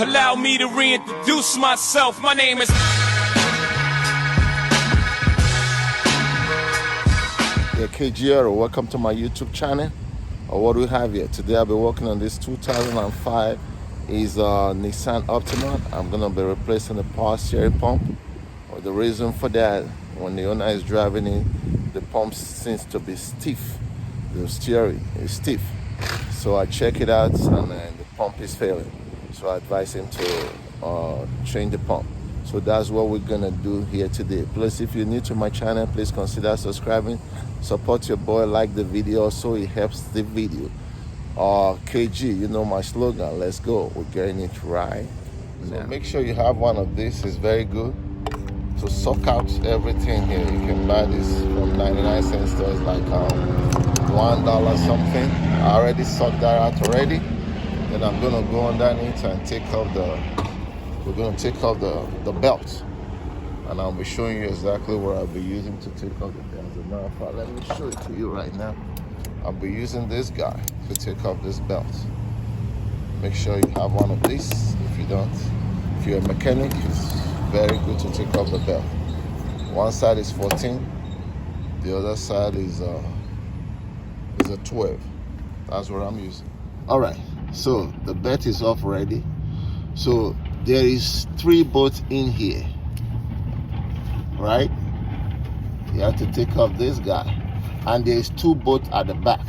Allow me to reintroduce myself. My name is... Yeah, KGR, welcome to my YouTube channel. What do we have here? Today I'll be working on this 2005 is Nissan Altima. I'm going to be replacing the power steering pump. The reason for that, when the owner is driving it, the pump seems to be stiff. The steering is stiff. So I check it out and the pump is failing. So I advise him to change the pump. So that's what we're gonna do here today. Plus, if you're new to my channel, please consider subscribing. Support your boy, like the video so it helps the video. KG, you know my slogan, let's go. We're getting it right now. So make sure you have one of these, it's very good. To suck out everything here. You can buy this from 99 cent stores, like $1 something. I already sucked that out already. Then I'm gonna go underneath and take off we're gonna take off the belt. And I'll be showing you exactly what I'll be using to take off the belt. As a matter of fact, let me show it to you right now. I'll be using this guy to take off this belt. Make sure you have one of these. If you don't, if you're a mechanic, it's very good to take off the belt. One side is 14, the other side is a 12. That's what I'm using. All right, so the belt is off already. So there is 3 bolts in here, right? You have to take off this guy, and there is 2 bolts at the back,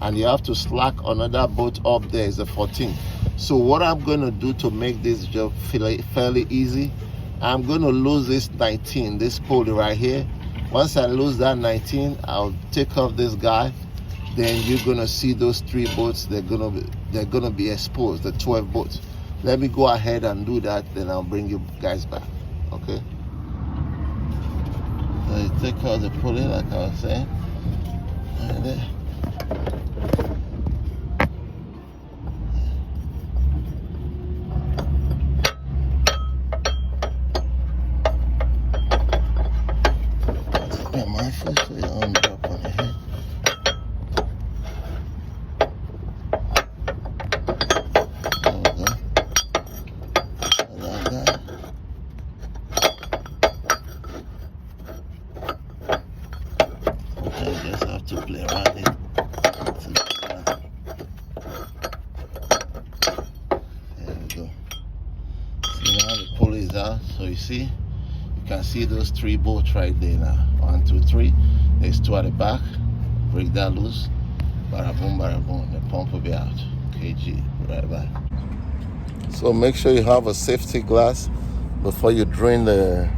and you have to slack another bolt up there is a 14. So what I'm gonna do to make this job fairly easy, I'm gonna lose this 19, this pulley right here. Once I lose that 19, I'll take off this guy. Then you're gonna see those 3 bolts. They're gonna be exposed, the 12 bolts. Let me go ahead and do that. Then I'll bring you guys back. Okay. So you take out the pulley, like I was saying, and then my foot so you don't drop on your head. There we go. Like that. Okay, you just have to play around it. There we go. See now the pulley is out, so you see. You can see those 3 bolts right there now. 1, 2, 3. There's 2 at the back. Break that loose. Bada boom, bada boom. The pump will be out. KG, right back. So make sure you have a safety glass before you drain the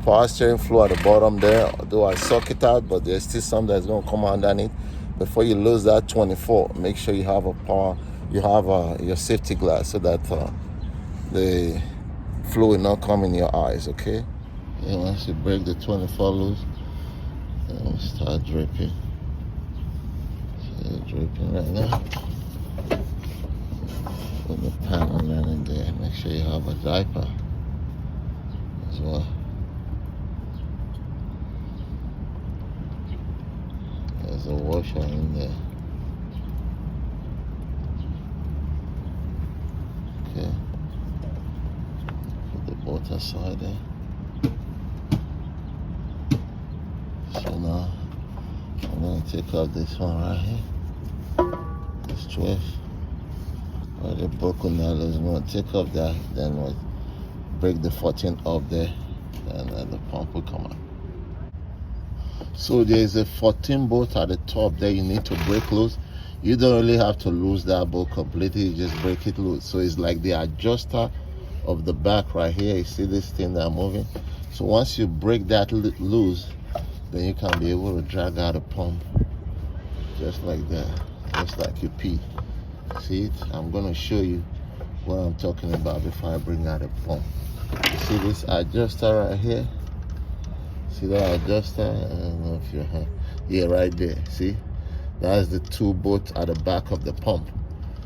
power steering fluid at the bottom there. Although I suck it out, but there's still some that's gonna come underneath. Before you lose that 24, make sure you have your safety glass so that the fluid not come in your eyes. Okay. And once you break the 24 loose, then we'll start dripping. So you're dripping right now. Put the pan on that in there. Make sure you have a diaper as well. There's a washer in there. Okay. Put the bolt aside there. So now I'm going to take off this one right here. This 12. Already broken that loose. I'm going to take off that, then we'll break the 14 up there, and then the pump will come out. So there's a 14 bolt at the top there you need to break loose. You don't really have to lose that bolt completely, you just break it loose. So it's like the adjuster of the back right here. You see this thing that I'm moving? So once you break that loose, then you can be able to drag out a pump just like that, just like you pee. See it? I'm going to show you what I'm talking about before I bring out a pump. You see this adjuster right here? See that adjuster? I don't know if you're yeah, right there. See? That's the 2 bolts at the back of the pump.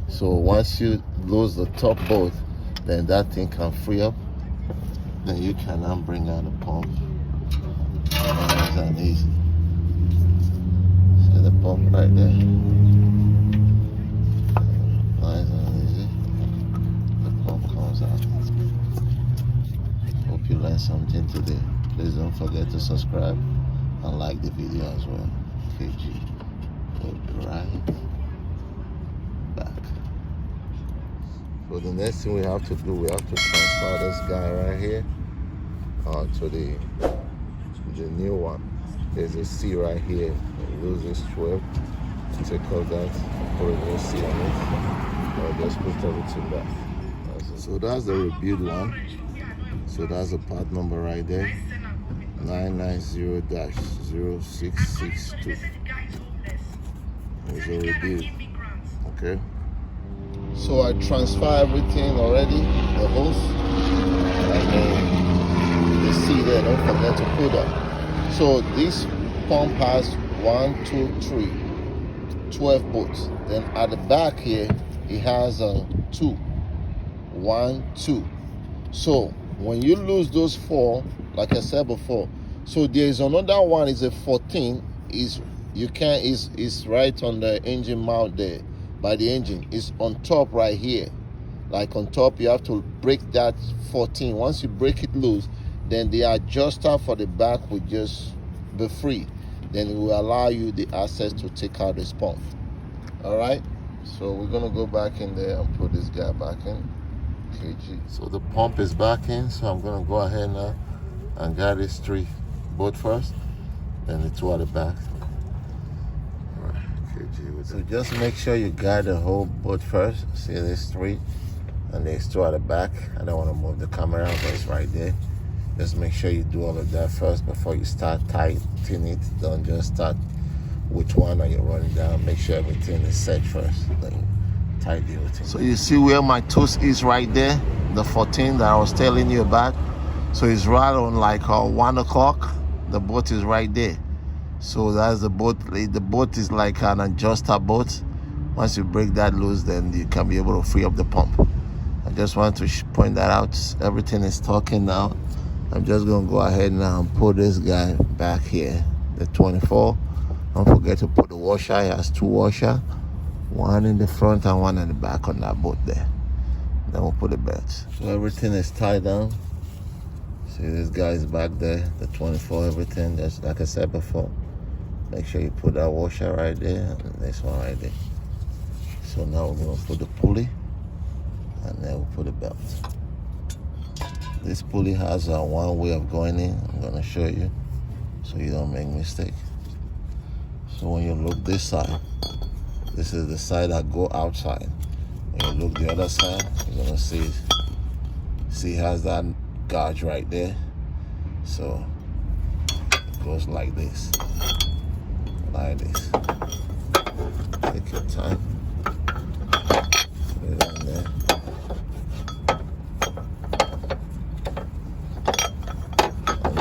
So once you lose the top bolt, then that thing can free up. Then you can now bring out the pump. Nice and easy. See the pump right there? Nice and easy. The pump comes So, hope you learned something today. Please don't forget to subscribe and like the video as well. KG, we'll be right back. So the next thing we have to do, we have to transfer this guy right here to the new one. There's a C right here. We lose this 12. Take off that, put a new C on it. I'll just put everything back. So that's the rebuild one. So that's the part number right there. 990-0662. It's a rebuild. Okay. So I transfer everything already, the hose, and then the C there, don't forget to put that. So this pump has 1, 2, 3, 12 bolts. Then at the back here, it has 2, 1, 2. So when you lose those 4, like I said before, so there's another one is a 14. Is right on the engine mount there by the engine. It's on top right here. Like on top, you have to break that 14. Once you break it loose, then the adjuster for the back will just be free. Then it will allow you the access to take out this pump. All right, so we're gonna go back in there and put this guy back in. KG. So the pump is back in, so I'm gonna go ahead now and get this 3 bolt first, then the 2 at the back. All right, KG. So just make sure you guide the whole bolt first. See this 3, and there's 2 at the back. I don't want to move the camera, but it's right there. Just make sure you do all of that first before you start tightening it. Don't just start with one and you're running down. Make sure everything is set first. Then tighten everything. So you see where my tooth is right there, the 14 that I was telling you about. So it's right on like 1 o'clock. The boat is right there. So that's the boat. The boat is like an adjuster boat. Once you break that loose, then you can be able to free up the pump. I just want to point that out. Everything is talking now. I'm just going to go ahead now and put this guy back here, the 24. Don't forget to put the washer. It has 2 washers, 1 in the front and 1 in the back on that boat there. Then we'll put the belts. So everything is tied down. See, this guy is back there, the 24, everything. Just like I said before, make sure you put that washer right there and this one right there. So now we're going to put the pulley and then we'll put the belt. This pulley has one way of going in. I'm going to show you so you don't make mistake. So when you look this side, this is the side that go outside. When you look the other side, you're going to see it has that gauge right there. So it goes like this. Like this. Take your time. Put it on there.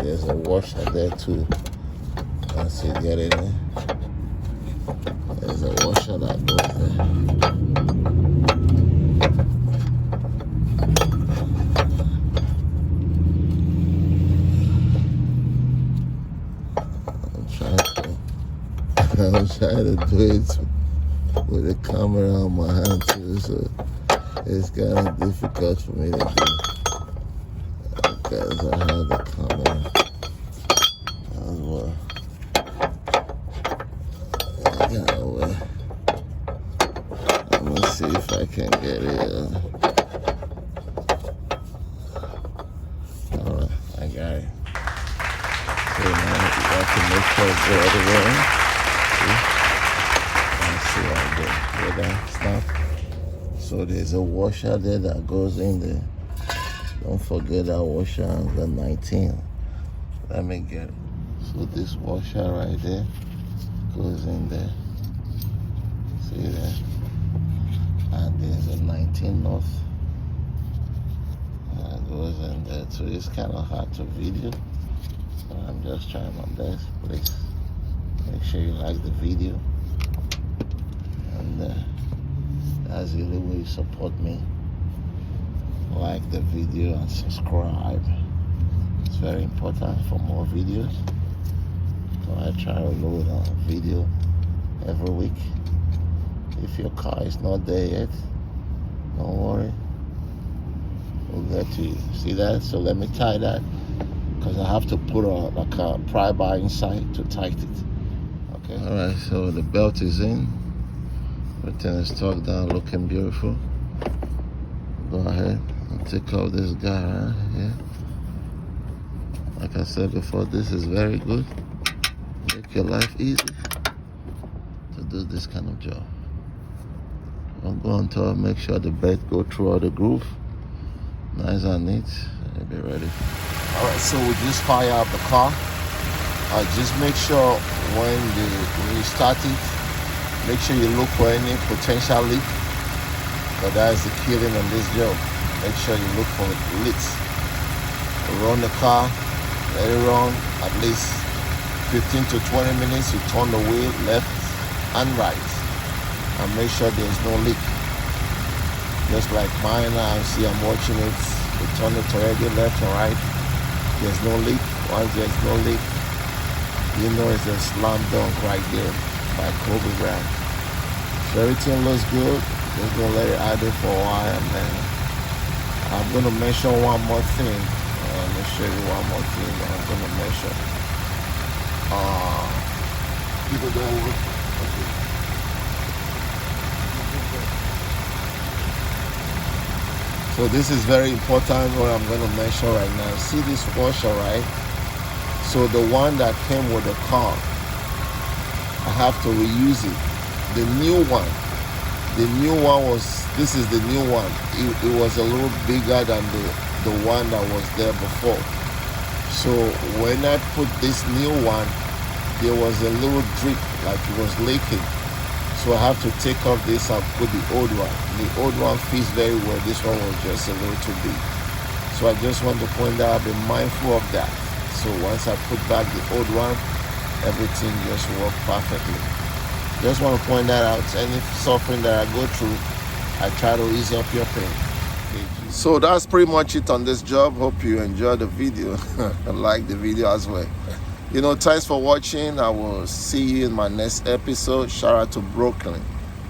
There's a washer there too. Once you get it in, there's a washer that goes there. I'm trying to do it with the camera on my hand too, so it's kind of difficult for me to do. Because I have the camera as well. I'm gonna see if I can get it. Alright, I got it. So now you have to make sure it's the other way. See right there. Where that snap. So there's a washer there that goes in there. Don't forget that washer on the 19. Let me get it. So this washer right there goes in there. See there? And there's a 19 north. That goes in there too. It's kind of hard to video. So I'm just trying my best. Please make sure you like the video. And that's the only way you support me. Like the video and subscribe. It's very important for more videos. So I try to load a video every week. If your car is not there yet, don't worry. we'll get to you. See that? So let me tie that, because I have to put a pry bar inside to tighten it. Okay. All right. So the belt is in. Everything is tucked down, looking beautiful. Go ahead and take off this guy right here. Like I said before, this is very good. Make your life easy to do this kind of job. I'll go on top, make sure the bed go through all the groove. Nice and neat. And be ready. All right, so we just fire up the car. Just make sure when you start it, make sure you look for any potential leak. But that is the killing on this job. Make sure you look for leaks. Run the car, let it run at least 15 to 20 minutes. You turn the wheel left and right, and make sure there's no leak. Just like mine now, see I'm watching it. You turn it already left and right. There's no leak. Once there's no leak, you know it's a slam dunk right there by Kobe Bryant. So everything looks good. Just gonna let it idle for a while, and then I'm gonna mention one more thing. Let me show you one more thing that I'm gonna mention. People don't work. Okay. So this is very important what I'm gonna mention right now. See this washer, right? So the one that came with the car, I have to reuse it. The new one was, this is the new one. It was a little bigger than the one that was there before. So when I put this new one, there was a little drip, like it was leaking. So I have to take off this and put the old one. The old one fits very well. This one was just a little too big. So I just want to point out, be mindful of that. So once I put back the old one, everything just worked perfectly. Just want to point that out. Any suffering that I go through, I try to ease up your pain. So that's pretty much it on this job. Hope you enjoyed the video and like the video as well. Thanks for watching. I will see you in my next episode. Shout out to Brooklyn.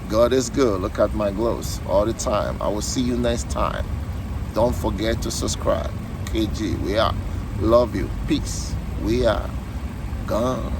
God is good. Look at my gloves all the time. I will see you next time. Don't forget to subscribe. KG, we are. Love you. Peace. We are gone.